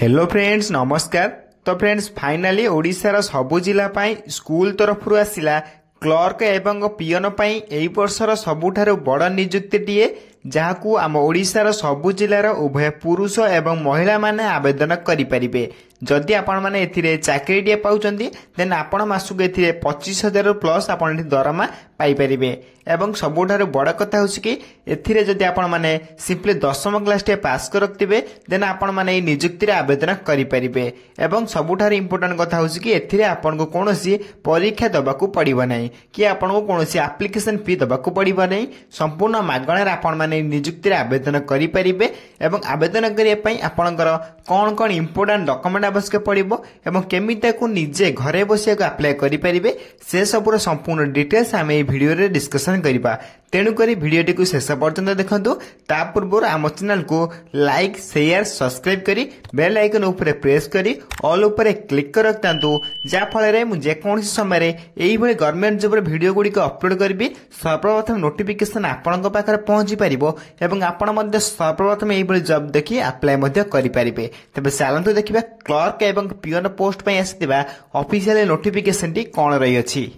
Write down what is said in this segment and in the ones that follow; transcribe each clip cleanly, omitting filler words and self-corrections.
Hello friends नमस्कार। तो friends finally ओडिशार सबु जिला पाई स्कूल तरफ आसिला क्लर्क एवं पियन पाई एई वर्षर सबुठारु बड़ नियुक्तिटीए जहाकू आम ओडिशार सबु जिलार उभय पुरुष एवं महिला माने आवेदन करिपारिबे। जदि आपण माने एथिरे चाकरीटिए पाउचंदी देन आपण मासुक एथिरे 25,000 प्लस आपण एथि दरमा पाई परिबे। एवं सबुठारु बड़ कथा होछि कि एथिरे जदि आपण माने सिंपली 10th क्लास टे पास कर रखतिबे देन आपण माने ए नियुक्ति रे आवेदन करि परिबे। एवं सबुठारु इंपोर्टेंट कथा होछि कि एथिरे आपण को कोनोसी परीक्षा दबाकू पड़िबो नै कि आपण को कोनोसी एप्लिकेशन फी दबाकू पड़िबो नै। संपूर्ण मागणा रे आपण माने नियुक्ति रे आवेदन करि परिबे। एवं आवेदन करिया पई आपणकर कोन कोन इंपोर्टेंट डॉक्यूमेंट आवश्यक पड़िबो एवं केमिता को निजे घरे बसिया को अप्लाई करि परिबे से सबुर संपूर्ण डिटेल्स आमे ए वीडियो रे डिस्कशन करिबा। तेणु करी वीडियोटी को शेष पर्यंत देखंतु। ता पूर्व आम चैनल को लाइक शेयर सब्सक्राइब करी बेल आइकन ऊपर प्रेस करी ऑल ऊपर क्लिक कर रखतांतु जा फल रे मु जे कोनसी समय रे एई भली गवर्नमेंट जॉब रे वीडियो गुडी को अपलोड करबी सर्वप्रथम नोटिफिकेशन आपनक पाखर पहुंची परिबो एवं आपण मध्ये सर्वप्रथम एई भली जॉब देखि अप्लाई मध्ये करि परिबे। तबे चलंतु देखिबा क्लर्क एवं पियन पोस्ट पई आसीबा ऑफिशियल नोटिफिकेशन टी कोन रही अछि।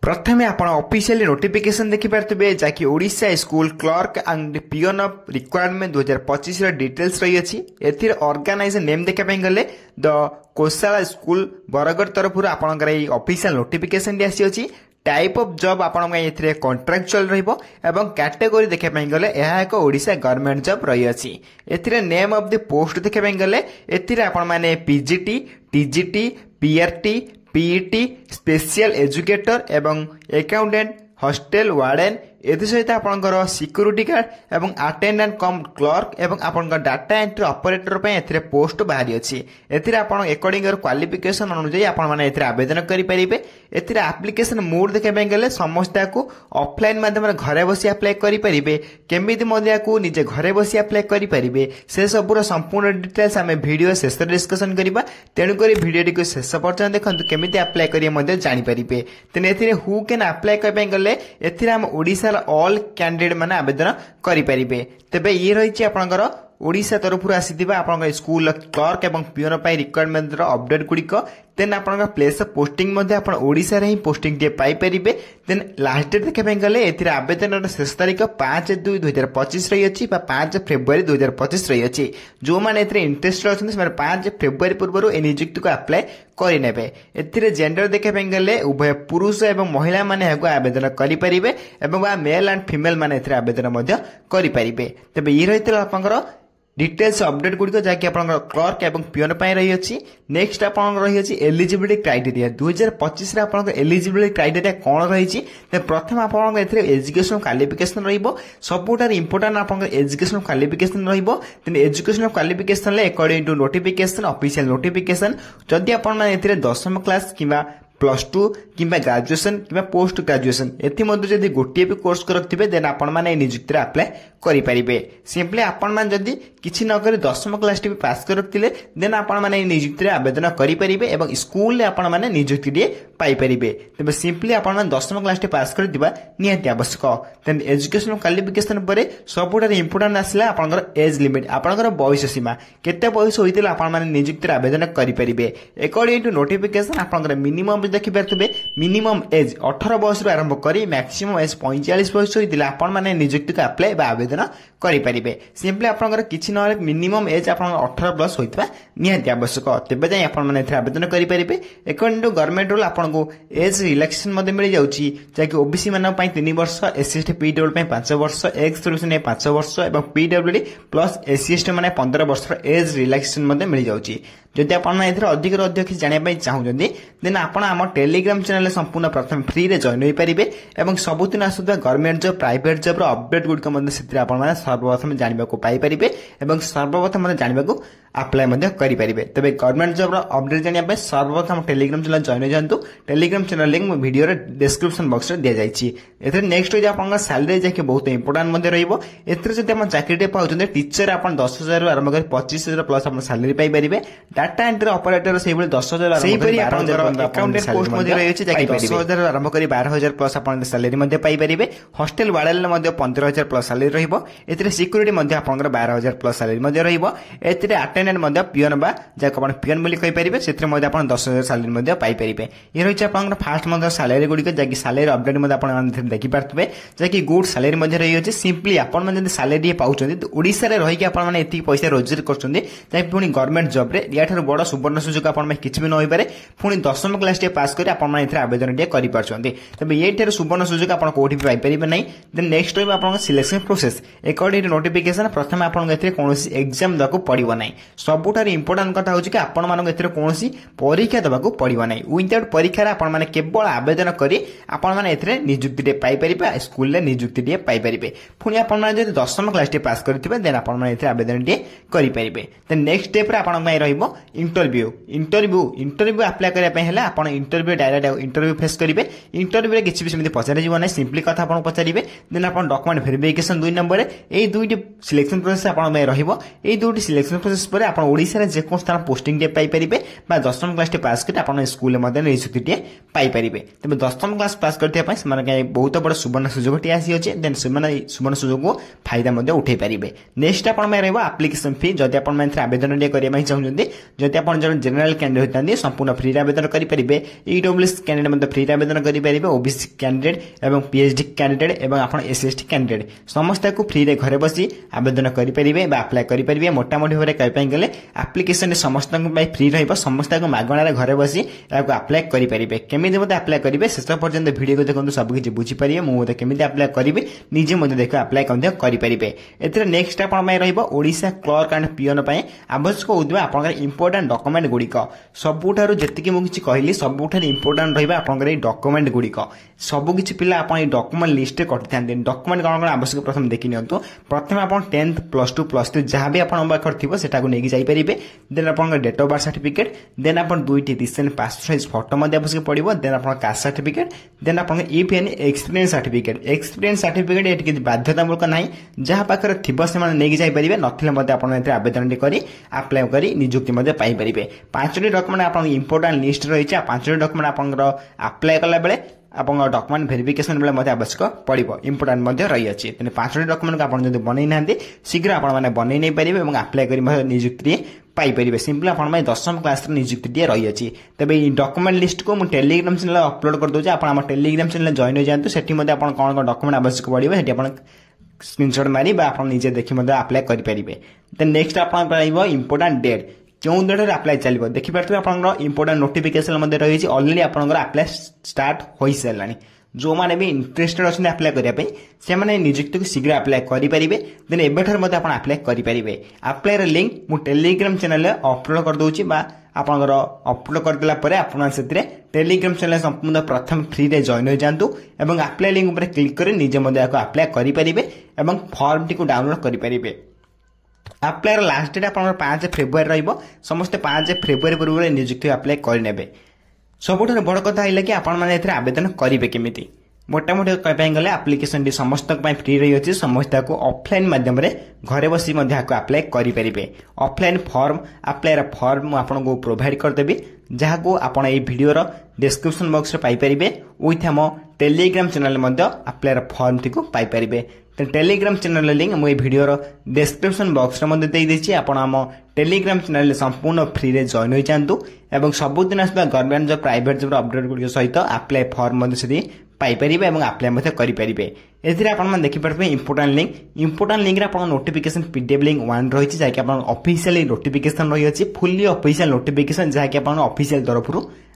प्रथमे आपण ऑफिशियल नोटिफिकेशन देखि पारतबे जाकी Odisha school clerk and peon requirement 2025 रो डिटेल्स रही अछि। एथिर ऑर्गेनाइजेशन नेम देखा पई गले द कोसाला स्कूल बरगढ़ तरफ आपण करे ऑफिशियल नोटिफिकेशन आसी अछि। टाइप ऑफ जॉब आपण एथिरे कॉन्ट्रैक्चुअल रहइबो एवं कैटेगरी देखा पई गले एहा एक ओडिशा गवर्नमेंट जॉब रही अछि। एथिरे नेम ऑफ द पोस्ट देखा पई गले एथिरे आपण माने PGT TGT PRT PET special educator एवं अकाउंटेंट हॉस्टल वार्डन एथि सहित आपनकर सिक्यूरिटी गार्ड एवं अटेंडेंट कम क्लर्क एवं आपनकर डाटा एंट्री ऑपरेटर पे एथिरे पोस्ट बाहरी अछि। एथिरे आपण अकॉर्डिंग क्वालिफिकेशन अनुसार आपण माने एथिरे आवेदन करि परिबे। एथिरे एप्लिकेशन मोड देखे पे गेले समस्त को ऑफलाइन माध्यम घरे बसी अप्लाई करि परिबे केमिति मध्य को निजे घरे बसी अप्लाई करि परिबे से सबुर संपूर्ण डिटेल्स हमें वीडियो शेष डिस्कशन करिबा। तेणु करी वीडियोटी को शेष पर्यंत देखंतु केमिति अप्लाई करिया मध्य जानि परिबे। तेने एथिरे हु कैन अप्लाई करि पे गेले एथिरे हम ओडिसा ऑल कैंडिडेट माने आवेदन करि परिबे। तबे ये रहिछि आपनकर ओडिशा तरफ आसीथिबा आपनकर स्कूल क्लर्क एवं पियन पाई रिक्वायरमेंट रो अपडेट गुडी को देन आपनकर प्लेस ऑफ पोस्टिंग मध्ये आपन ओडिशा रे ही पोस्टिंग टे पाई परिबे। देन लास्ट डेट देखा गले एथिरे आवेदन रो शेष तारीख 5/2/2025 रही अछि बा 5 फरवरी 2025 रही अछि। जो माने एथिरे इंटरेस्टेड अछन से 5 फरवरी पूर्व ए नियुक्ति को अप्लाई करि नेबे। एथिरे जेंडर देखा गले उभय पुरुष एवं महिला माने हेको आवेदन करि परिबे एवं बा मेल एंड फीमेल माने एथिरे आवेदन मध्ये करि परिबे। तबे ये रहितला आपनकर डिटेल्स अपडेट गुडी जाकि आपनकर क्लर्क एवं पियन पाई रही अछि। नेक्स्ट आपन रही अछि एलिजिबिलिटी क्राइटेरिया 2025 रे आपनकर एलिजिबिलिटी क्राइटेरिया कोन रही अछि। ते प्रथम आपन एथिरे एजुकेशन क्वालिफिकेशन रहिबो सबुटार इंपोर्टेंट आपनकर एजुकेशन क्वालिफिकेशन रहिबो। तेन एजुकेशन क्वालिफिकेशन ले according to notification official notification जदि आपन एथिरे 10th क्लास किबा +2 किंबा ग्रेजुएशन किंबा पोस्ट ग्रेजुएशन एथि मध्ये जदि गोटिए भी कोर्स कर रखथिबे देन आपण माने नियुक्ति रे अप्लाई करि परिबे। सिंपली आपण मान जदि किछि न करी 10th क्लास टी पास कर रखथिले देन आपण माने नियुक्ति रे आवेदन करि परिबे एवं स्कूल ले आपण माने नियुक्ति रे पाई परिबे। तबे सिंपली आपण मान 10th क्लास टी पास कर दिबा नियति आवश्यक। देन एजुकेशन क्वालिफिकेशन परे सबुठार इंपोर्टेंट आसला आपनकर एज लिमिट आपनकर बयस सीमा केते बयस होइतिला आपण माने नियुक्ति रे आवेदन करि परिबे। अकॉर्डिंग टू नोटिफिकेशन आपनकर मिनिमम देखि पारतबे मिनिमम एज 18 वर्ष रु आरंभ करी मैक्सिमम एज 45 वर्ष होइतिला आपण माने नियुक्ति को अप्लाई बा आवेदन करि परिबे। सिंपली आपनकर किछि न मिनिमम एज आपण 18 प्लस होइतबा नियति आवश्यक तेबे जाय आपण माने एथरा आवेदन करि परिबे। अकॉर्डिंग टू गवर्नमेंट रूल आपण को एज रिलैक्सेशन मध्ये मिल जाउची जाकि ओबीसी मानन पई 3 वर्ष एससी एसटी पीडब्ल्यू पई 5 वर्ष एक्स सर्विस ने 5 वर्ष एवं पीडब्ल्यूडी प्लस एससी एसटी माने 15 वर्ष एज रिलैक्सेशन मध्ये मिल जाउची। जदि आपण एथरा अधिक जानिया पई चाहुजंदी देन आपण हम टेलीग्राम चैनल संपूर्ण प्रथम फ्री रे जॉइन होई परिबे एवं सबुदिन Asuda government job private job रो अपडेट गुड मध्ये सित्रे आपण माने सर्वप्रथम जानिबा को पाई परिबे एवं सर्वप्रथम माने जानिबा को अप्लाई मध्ये करि परिबे। तबे गवर्नमेंट जॉब रो अपडेट जानिया पे सर्वप्रथम टेलीग्राम चैनल जॉइन हो जानतु। टेलीग्राम चैनल लिंक वीडियो रे डिस्क्रिप्शन बॉक्स रे दिया जाईची। एथरे नेक्स्ट हो जे आपण सैलरी जाके बहुत इंपोर्टेंट मध्ये रहइबो। एथरे जदि आपण चाकरी टे पाउछन टीचर आपण 10,000 रु आरंभ कर 25,000 प्लस आपण सैलरी पाई परिबे। डाटा एंट्री ऑपरेटर से 10,000 अकाउंटेंट पोस्ट रही है 10,000 आरंभ कर 12,000 प्लस आप सैलरी पाई पारे। हॉस्टेल वार्डन 15,000 प्लस सैलरी रहिबो। एथिरे सिक्यूरिटी आपंकर 12,000 प्लस सैलरी रहिबो। एथिरे अटेंडेंट पियन बा जाक आपण पियन बोली कहि परिबे सेथिरे मध्ये आपण 10,000 सैलरी पाई परिबे। ये रही आपंकर फास्ट मंथ सैलरी गुड़िक जैक सैलरी अपडेट आप देखी पारे जैकि गुड सैलरी रही है। सिंपली आपड़ी सैलरी पाँच ओडिशा रे रही आपड़ी पैसा रोजगार कर पुणी गवर्नमेंट जॉब रे या बड़ सुवर्ण सुजोग आप किसी भी न हो पारे। पुणी 10वीं क्लास पास कर आवेदन करें तेज ये सुवर्ण सुजोग आप कौटी भी पाइपर ना। देन नेक्स्ट रही आप सिलेक्शन प्रोसेस अकॉर्डिंग नोटिफिकेशन प्रथम आपको कौन एग्जाम देवाक पड़ो ना। सबुठार इंपोर्टाट कथा हूँ कि आपको कौन परीक्षा देवाक पड़ो ना। विदाउट परीक्षार आपने केवल आवेदन करी आपने निजुक्ति पाइपर स्कूल निजुक्ति पाइपर। पुणी आप 10वीं क्लास पास करेंगे देन आप आवेदन करेंगे। Then next step interview interview apply करने आप इंटरव्यू डायरेक्ट इंटरव्यू फेस करेंगे। इंटरव्यू किसी भी सेमती पचार ना सिंपली कथा आप पचारे। देन आप डॉक्यूमेंट वेरिफिकेशन 2 नंबर ये दुईटी सिलेक्शन प्रोसेस आप दुईटी सिलेक्शन प्रोसेस पर आप ओडिशा रे जेको स्थान पोस्टिंग पाइपर 10वीं क्लास पास कर आप स्कूल निजुक्ति पाइपर। तेज 10वीं क्लास पास करने बहुत बड़ सुवर्ण सुजोग आसी देन सुवर्ण सुजोग को फायदा उठे पारे। नेक्स्ट आप एप्लिकेशन फी जदि आप आवेदन करने चाहते जदि आप जनरल कैंडिडेट होती संपूर्ण फ्री आवेदन करेंगे। ईडब्ल्यूएस कैंडिडेट फ्री आवेदन करेंगे। ओबीसी कैंडिडेट और पीएचडी कैंडिडेट और आप एसएसटी कैंडिडेट समस्त को फ्री घरे बसी आवेदन करेंगे अप्लाई करेंगे। मोटामोटी भाव में गले आप्लिकेसन समस्त फ्री समस्त मागणार घरे बसी अप्लाई करेंगे। केमी अप्लाई करेंगे शेष पर्यटन वीडियो को देखो सबकि बुझीपारे मुझे केमी अप्लाई करी निजे देख अप्लाई करेंगे। एथिरे नेक्स्ट आप ओडिशा क्लर्क एंड पियन आवश्यक होता आप इंपोर्टाट डॉक्यूमेंट गुड़िक सबुठार जी मुझे कहली सबुठ इंपोर्टाट रहा डॉक्यूमेंट गुड़िक सबकि पिला आप डॉक्यूमेंट लिस्ट कटि था। डॉक्यूमेंट कौन कौन आवश्यक प्रथम देखी नि प्रथम आप 10th +2 +3 जहाँ भी आप थी से नहीं देन आप date of birth certificate then आप दुईटी रिसेंट पासपोर्ट साइज फोटो आवश्यक पड़ो देन आप कास्ट सर्टिफिकेट देन आप इफ एनी एक्सपीरियंस सर्टिफिकेट ये बाध्यतामूलक ना जहाँ पाखे थी से नहीं जापारे नथिले आवेदन कर अप्लाई कर निजुक्ति पाइपर। 5टी डॉक्यूमेंट आप इंपोर्टाट लिस्ट रही है। 5टी डॉक्यूमेंट आप अप्लाई कला बेले आप डॉक्यूमेंट वेरिफिकेशन बेले आवश्यक पड़ो इंपोर्टाट रही है। 5टी डॉक्यूमेंट को आप बनई ना शीघ्र आप बनई नहीं पारे और अप्लाई कर निजुक्ति पाइपर। सिंपली आप 10वीं क्लास निजुक्ति रही है। तेज डॉक्यूमेंट लिस्ट को मुझे टेलीग्राम चैनल अपलोड कर दूसरी आप टेलीग्राम चैनल जॉइन हो जातु से कौन कौन डॉक्यूमेंट आवश्यक पड़ो स्क्रीनशॉट मारी आप निजे देखी अप्लाई करेंगे। देन नेक्स्ट आप इंपोर्टाट डेट क्यों डेट अप्लाई चलो देखिए आप इंपोर्टाट नोटिफिकेशन रही है ऑलरेडी आपंकर अप्लाई स्टार्ट हो सारा। जो मैंने भी इंटरेस्टेड अच्छे अप्लाई करने से निजुक्ति को शीघ्र अप्लाई करेंगे। देन एबेठार आप अप्लाई करेंगे। अप्लाई लिंक मुझे टेलीग्राम चैनल अपलोड कर दूसरी आपंकर अपलोड करदेला आप टेलीग्राम चैनल संपूर्ण प्रथम फ्री रे जॉइन हो जातु और अप्लाई लिंक पर क्लिक कर निजे अप्लाई करेंगे और फॉर्म टी डाउनलोड करेंगे। अप्लाई लास्ट डेट आप 5 फेब्रुआरी समस्त 5 फेब्रुआरी पूर्व निजुक्ति अप्लाई करे। सबुठ बड़ कथा है कि आपने आवेदन करेंगे केमी मोटामोटी कहपाई गले आप्लिकेसन टी समस्त फ्री रही है। समस्त को ऑफलाइन माध्यम घरे बसी अप्लाई करेंगे। ऑफलाइन फॉर्म अप्लाई फॉर्म आपको प्रोवाइड करदेवी जहाँ को आप भिडर डिस्क्रिप्शन बॉक्स रे पाइपर विथ आम टेलीग्राम चैनल अप्लाई फॉर्म टी पाइपर। टेलीग्राम चैनल लिंक मुझे भिडर डिस्क्रिप्शन बॉक्स रे आप टेलीग्राम चैनल संपूर्ण फ्री रे जॉइन हो जातु और सबुदिन आसवा government job private job update गुड़ सहित अप्लाई फॉर्म से पाइपर और अप्लाई करेंगे। एथिरे आप देखिपारे इंपोर्टाट लिंक आप नोटिफिकेशन पीडीएफ लिंक 1 रही है जहाँकि ऑफिशियल नोटिफिकेशन रही है फुल्ली ऑफिशियल नोटिफिकेशन जहाँकि ऑफिशियल तरफ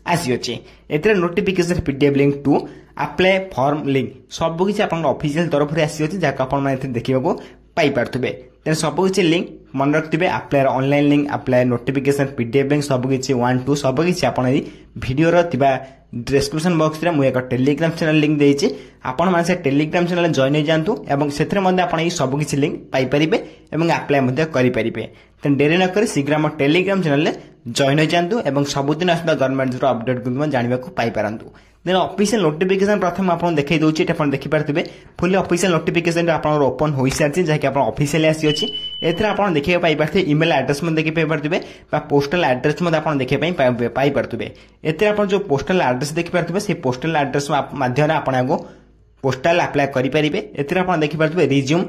आसी अच्छे। एथिरे notification PDF link 2 apply form link सबकि आप ऑफिशियल तरफ आसी अच्छे जहाँ आप देखा पाइपे। तेज सबकि लिंक मन रखिए apply online link apply notification PDF link सबकि 1 2 सबकि आप भिडर डिस्क्रिप्शन बॉक्स रे मुझे एक टेलीग्राम चैनल लिंक देती आपण से टेलीग्राम चैनल जॉइन हो जातु और से सबकि लिंक पाइपर और अप्लाई करेंगे। तेज डेरी नक शीघ्र आम टेलीग्राम चैनल जॉइन हो जातु और सबुदिन आसवा गवर्नमेंट जॉब अपडेट को जानवा पाइपारतु। देन ऑफिशियल नोटिफिकेशन प्रथम आपको देखई दूसरी देखिपारे फुल्ली ऑफिशियल नोटिफिकेशन आप ओपन हो सारी जहाँकि ऑफिशियल आसी अच्छी। एथिरे आपण देखिए पाई पारथिबे ईमेल एड्रेस में देखि पाई पारथिबे बा पोस्टल एड्रेस में आपण देखि पाई पारथिबे। एथिरे आपण जो पोस्टल एड्रेस देखि पारथिबे से पोस्टल एड्रेस माध्यम आपण आगो पोस्टल अप्लाई करि परिबे। एथिरे आपण देखि पारथिबे रिज्यूम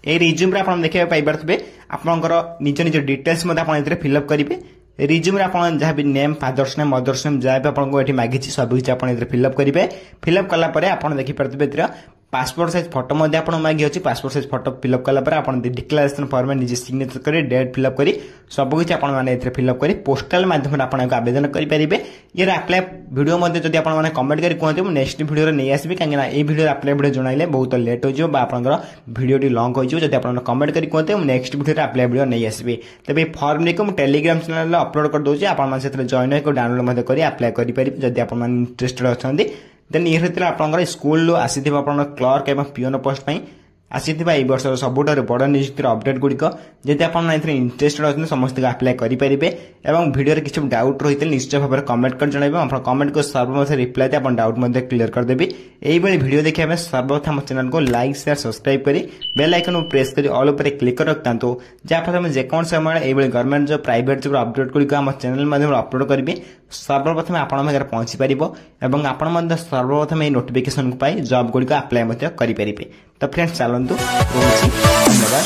ए रिज्यूम रे आपण देखि पाई पारथिबे आपनकर निज निज डिटेल्स मध्ये आपण एथिरे फिल अप करिवे। रिज्यूम रे आपण जहाँ भी name father's name mother's name जहाँ भी आपको ये मागिची सब किसी आप फिल अप करेंगे। फिल अप कला आप देखिपारे पासपोर्ट साइज फोटो मागी अच्छी passport size photo fill up कला डिक्लेरेशन फॉर्म में निजे सिग्नेचर करी डेट फिल अप करी सब किसी आपने फिल अप करी पोस्टल माध्यम आपको आवेदन करेंगे। ये अप्लाई वीडियो जब आपने कमेंट कर कहते मुझे नेक्स्ट वीडियो नहीं आसबि कहीं ये वीडियो अप्लाई वीडियो जणाइले बहुत लेट हो आपंकर वीडियो लंग हो जब आप कमेंट कर कहते मुझे नेक्स्ट वीडियो अप्लाई वीडियो नहीं आसबि। तेज फॉर्म नहीं मुझे टेलीग्राम चैनल अपलोड कर दूसरी आपने जॉइन हो डाउनलोड कर अप्लाई करेंगे जब आप इंटरेस्टेड अच्छा। देन ये आपंकर स्कूल आसी क्लर्क एवं पियोन पोस्ट आसीथिबा ए वर्ष सबुठारु बड़ नियुक्तिर अपडेट गुड़िक जदि आप इंटरेस्टेड अच्छे समस्त अप्लाई करेंगे। एवं वीडियो रे किसी डाउट रही निश्चय भाव में कमेंट कर जन आप कमेंट को सर्वप्रथम रिप्लाई दे डाउट क्लियर करदेवी। यही वीडियो देखिए सर्वप्रथम चैनल को लाइक शेयर सब्सक्राइब करी बेल आइकन प्रेस कर ऑल उपर क्लिक कर रखता जहाँफल जेकोन समय ये government job private job update गुड़िक आम चैनल माध्यम अपलोड करी सर्वप्रथम आपण पाखे पहुंची पार आपण सर्वप्रथम नोटिफिकेशन को जॉब गुड़िक अप्लाई करेंगे। तो फ्रेंड्स चलतु धन्यवाद।